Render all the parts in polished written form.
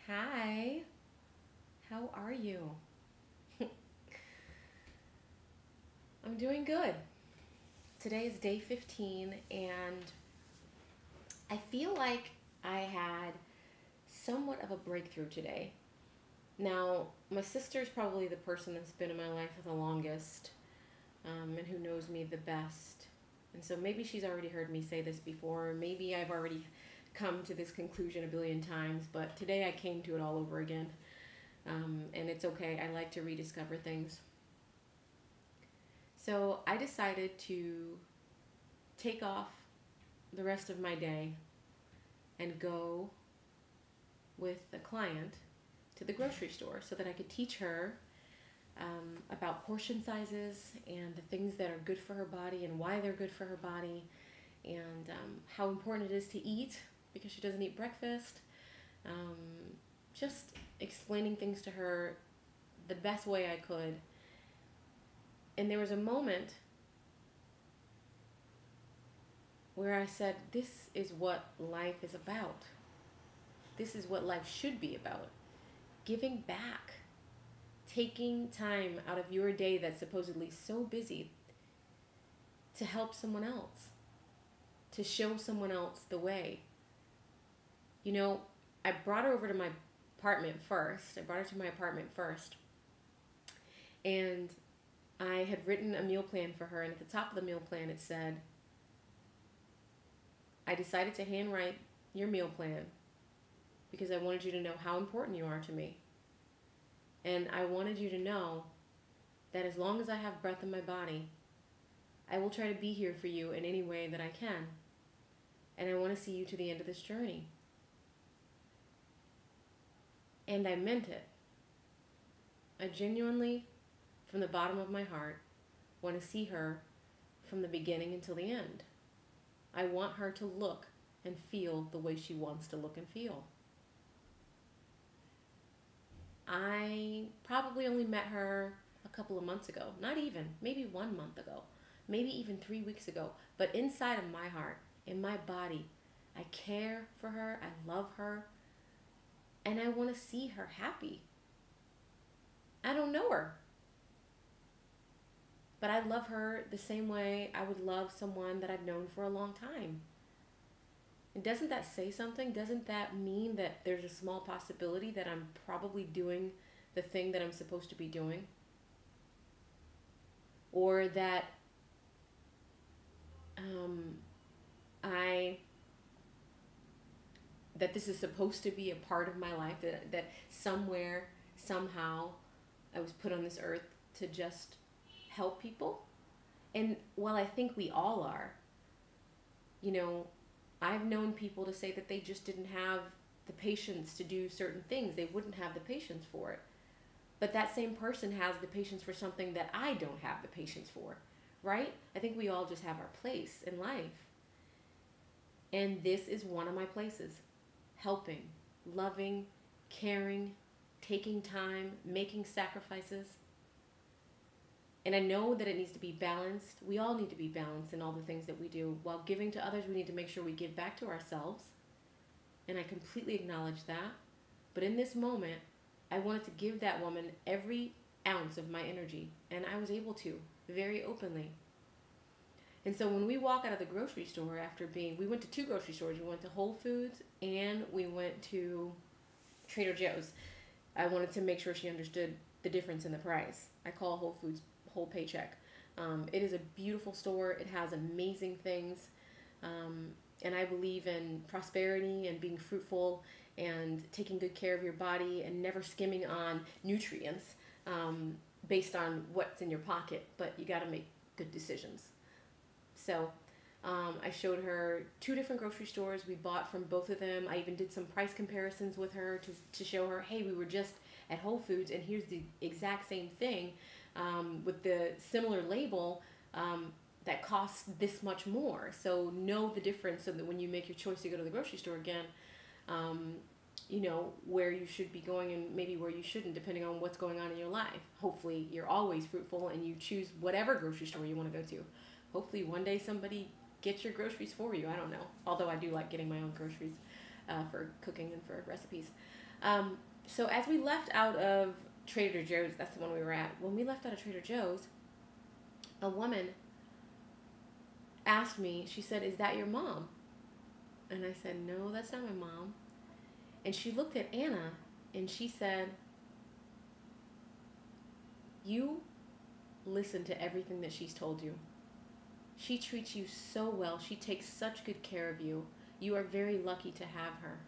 Hi, how are you? I'm doing good. Today is day 15, and I feel like I had somewhat of a breakthrough today. Now, my sister is probably the person that's been in my life the longest, and who knows me the best. And so maybe she's already heard me say this before, maybe I've already come to this conclusion a billion times, but today I came to it all over again. And it's okay, I like to rediscover things. So I decided to take off the rest of my day and go with a client to the grocery store so that I could teach her about portion sizes and the things that are good for her body and why they're good for her body, and how important it is to eat because she doesn't eat breakfast. Um, just explaining things to her the best way I could. And there was a moment where I said, this is what life is about. This is what life should be about. Giving back. Taking time out of your day that's supposedly so busy to help someone else. To show someone else the way. You know, I brought her over to my apartment first. I brought her to my apartment first. And I had written a meal plan for her. And at the top of the meal plan it said, I decided to handwrite your meal plan because I wanted you to know how important you are to me. And I wanted you to know that as long as I have breath in my body, I will try to be here for you in any way that I can. And I want to see you to the end of this journey. And I meant it. I genuinely, from the bottom of my heart, want to see her from the beginning until the end. I want her to look and feel the way she wants to look and feel. I probably only met her a couple of months ago. Not even, maybe 1 month ago. Maybe even 3 weeks ago. But inside of my heart, in my body, I care for her, I love her, and I want to see her happy. I don't know her, but I love her the same way I would love someone that I've known for a long time. And doesn't that say something? Doesn't that mean that there's a small possibility that I'm probably doing the thing that I'm supposed to be doing? Or that um, I that this is supposed to be a part of my life, that somewhere, somehow, I was put on this earth to just help people. And while I think we all are, you know, I've known people to say that they just didn't have the patience to do certain things. They wouldn't have the patience for it. But that same person has the patience for something that I don't have the patience for, right? I think we all just have our place in life. And this is one of my places. Helping, loving, caring, taking time, making sacrifices. And I know that it needs to be balanced. We all need to be balanced in all the things that we do. While giving to others, we need to make sure we give back to ourselves. And I completely acknowledge that. But in this moment, I wanted to give that woman every ounce of my energy. And I was able to, very openly. And so when we walk out of the grocery store we went to two grocery stores. We went to Whole Foods and we went to Trader Joe's. I wanted to make sure she understood the difference in the price. I call Whole Foods Whole Paycheck. It is a beautiful store. It has amazing things. And I believe in prosperity and being fruitful and taking good care of your body and never skimming on nutrients based on what's in your pocket. But you got to make good decisions. So I showed her two different grocery stores. We bought from both of them. I even did some price comparisons with her to show her, hey, we were just at Whole Foods and here's the exact same thing with the similar label that costs this much more. So know the difference so that when you make your choice to go to the grocery store again, you know where you should be going and maybe where you shouldn't, depending on what's going on in your life. Hopefully you're always fruitful and you choose whatever grocery store you want to go to. Hopefully one day somebody gets your groceries for you. I don't know. Although I do like getting my own groceries. for cooking and for recipes. So as we left out of Trader Joe's, that's the one we were at. When we left out of Trader Joe's, a woman asked me, she said, "Is that your mom?" And I said, "No, that's not my mom." And she looked at Anna and she said, "You listen to everything that she's told you. She treats you so well. She takes such good care of you. You are very lucky to have her."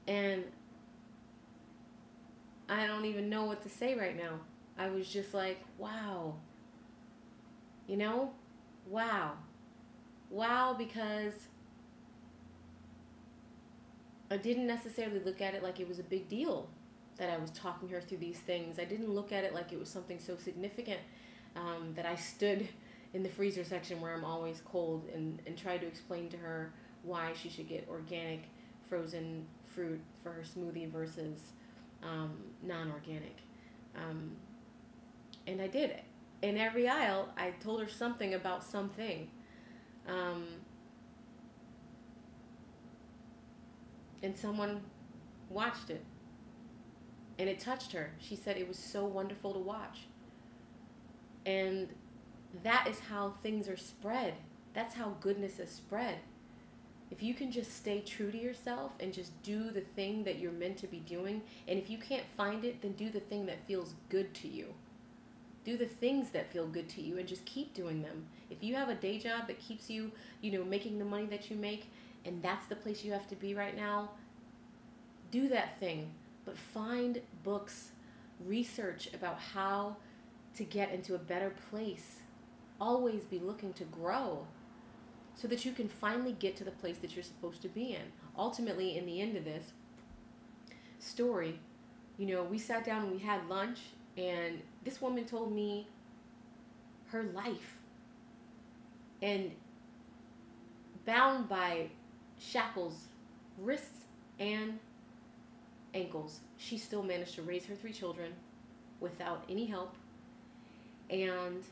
And I don't even know what to say right now. I was just like, wow. You know? Wow. Wow, because I didn't necessarily look at it like it was a big deal that I was talking her through these things. I didn't look at it like it was something so significant that I stood in the freezer section where I'm always cold and tried to explain to her why she should get organic frozen fruit for her smoothie versus non-organic. And I did it. In every aisle, I told her something about something. And someone watched it. And it touched her. She said it was so wonderful to watch. And that is how things are spread. That's how goodness is spread. If you can just stay true to yourself and just do the thing that you're meant to be doing, and if you can't find it, then do the thing that feels good to you. Do the things that feel good to you and just keep doing them. If you have a day job that keeps you, making the money that you make, and that's the place you have to be right now, do that thing. But find books, research about how to get into a better place. Always be looking to grow so that you can finally get to the place that you're supposed to be in. Ultimately, in the end of this story, we sat down and we had lunch, and this woman told me her life. And bound by shackles, wrists and ankles, she still managed to raise her 3 children without any help and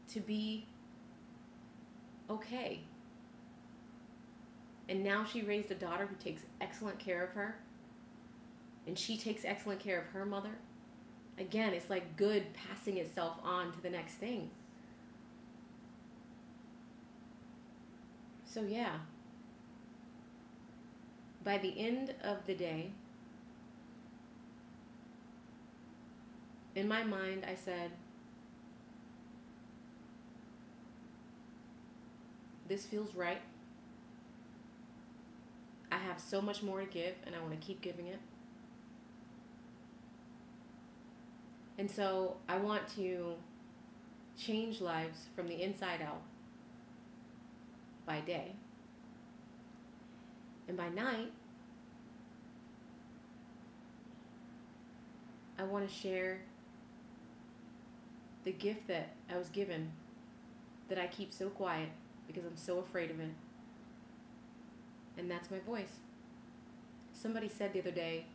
to be okay. And now she raised a daughter who takes excellent care of her, and she takes excellent care of her mother. Again, it's like good passing itself on to the next thing. So yeah, by the end of the day, in my mind, I said, this feels right. I have so much more to give, and I want to keep giving it. And so I want to change lives from the inside out by day. And by night, I want to share the gift that I was given that I keep so quiet because I'm so afraid of it. And that's my voice. Somebody said the other day,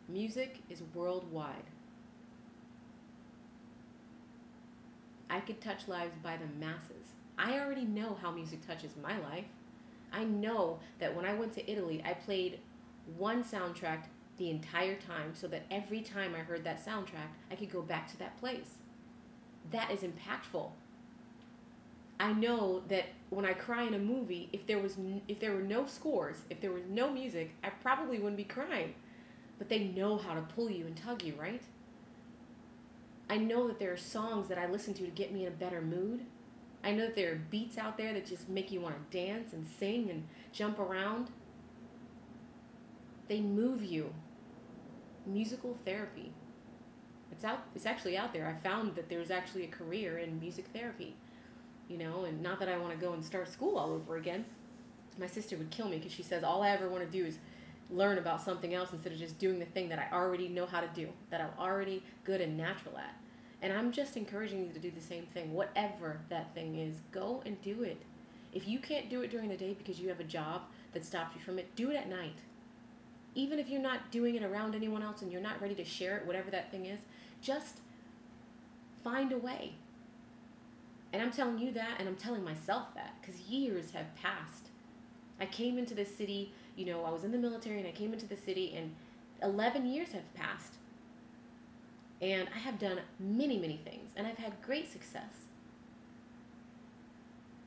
music is worldwide. I could touch lives by the masses. I already know how music touches my life. I know that when I went to Italy, I played one soundtrack the entire time so that every time I heard that soundtrack, I could go back to that place. That is impactful. I know that when I cry in a movie, if there were no scores, if there was no music, I probably wouldn't be crying. But they know how to pull you and tug you, right? I know that there are songs that I listen to get me in a better mood. I know that there are beats out there that just make you want to dance and sing and jump around. They move you. Musical therapy. It's actually out there. I found that there's actually a career in music therapy. And not that I want to go and start school all over again. My sister would kill me because she says all I ever want to do is learn about something else instead of just doing the thing that I already know how to do, that I'm already good and natural at. And I'm just encouraging you to do the same thing. Whatever that thing is, go and do it. If you can't do it during the day because you have a job that stops you from it, do it at night. Even if you're not doing it around anyone else and you're not ready to share it, whatever that thing is, just find a way. And I'm telling you that, and I'm telling myself that, because years have passed I came into this city, I was in the military and I came into the city, and 11 years have passed. And I have done many, many things, and I've had great success.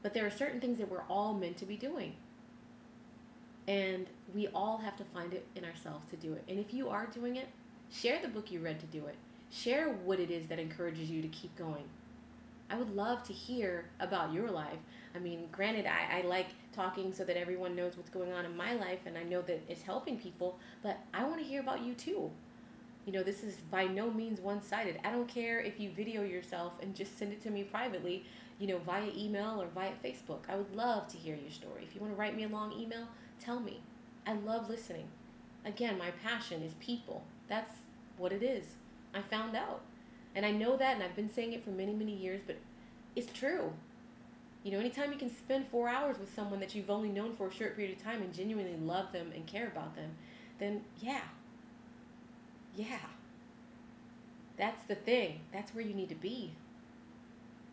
But there are certain things that we're all meant to be doing. And we all have to find it in ourselves to do it. And if you are doing it, share the book you read to do it. Share what it is that encourages you to keep going. I would love to hear about your life. I mean, granted, I like talking so that everyone knows what's going on in my life, and I know that it's helping people, but I want to hear about you too. This is by no means one-sided. I don't care if you video yourself and just send it to me privately, via email or via Facebook. I would love to hear your story. If you want to write me a long email, tell me. I love listening. Again, my passion is people. That's what it is. I found out. And I know that, and I've been saying it for many, many years, but it's true. Anytime you can spend 4 hours with someone that you've only known for a short period of time and genuinely love them and care about them, then yeah. That's the thing. That's where you need to be.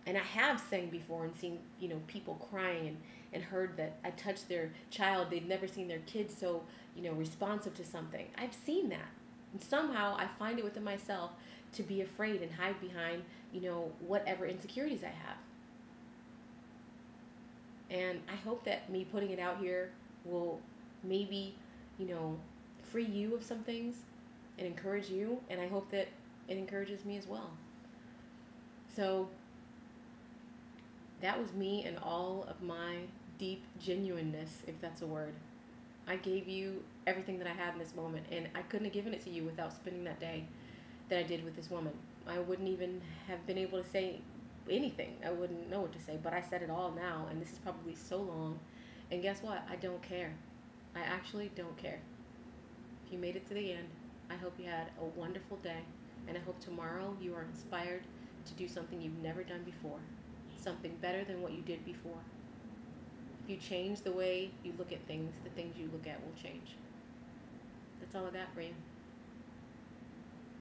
And I have sang before and seen, people crying and heard that I touched their child. They'd never seen their kid so, responsive to something. I've seen that. And somehow I find it within myself to be afraid and hide behind, whatever insecurities I have. And I hope that me putting it out here will maybe, free you of some things and encourage you. And I hope that it encourages me as well. So that was me and all of my deep genuineness, if that's a word. I gave you everything that I had in this moment, and I couldn't have given it to you without spending that day that I did with this woman. I wouldn't even have been able to say anything. I wouldn't know what to say, but I said it all now, and this is probably so long. And guess what? I don't care. I actually don't care. If you made it to the end, I hope you had a wonderful day, and I hope tomorrow you are inspired to do something you've never done before, something better than what you did before. If you change the way you look at things, the things you look at will change. That's all I got for you.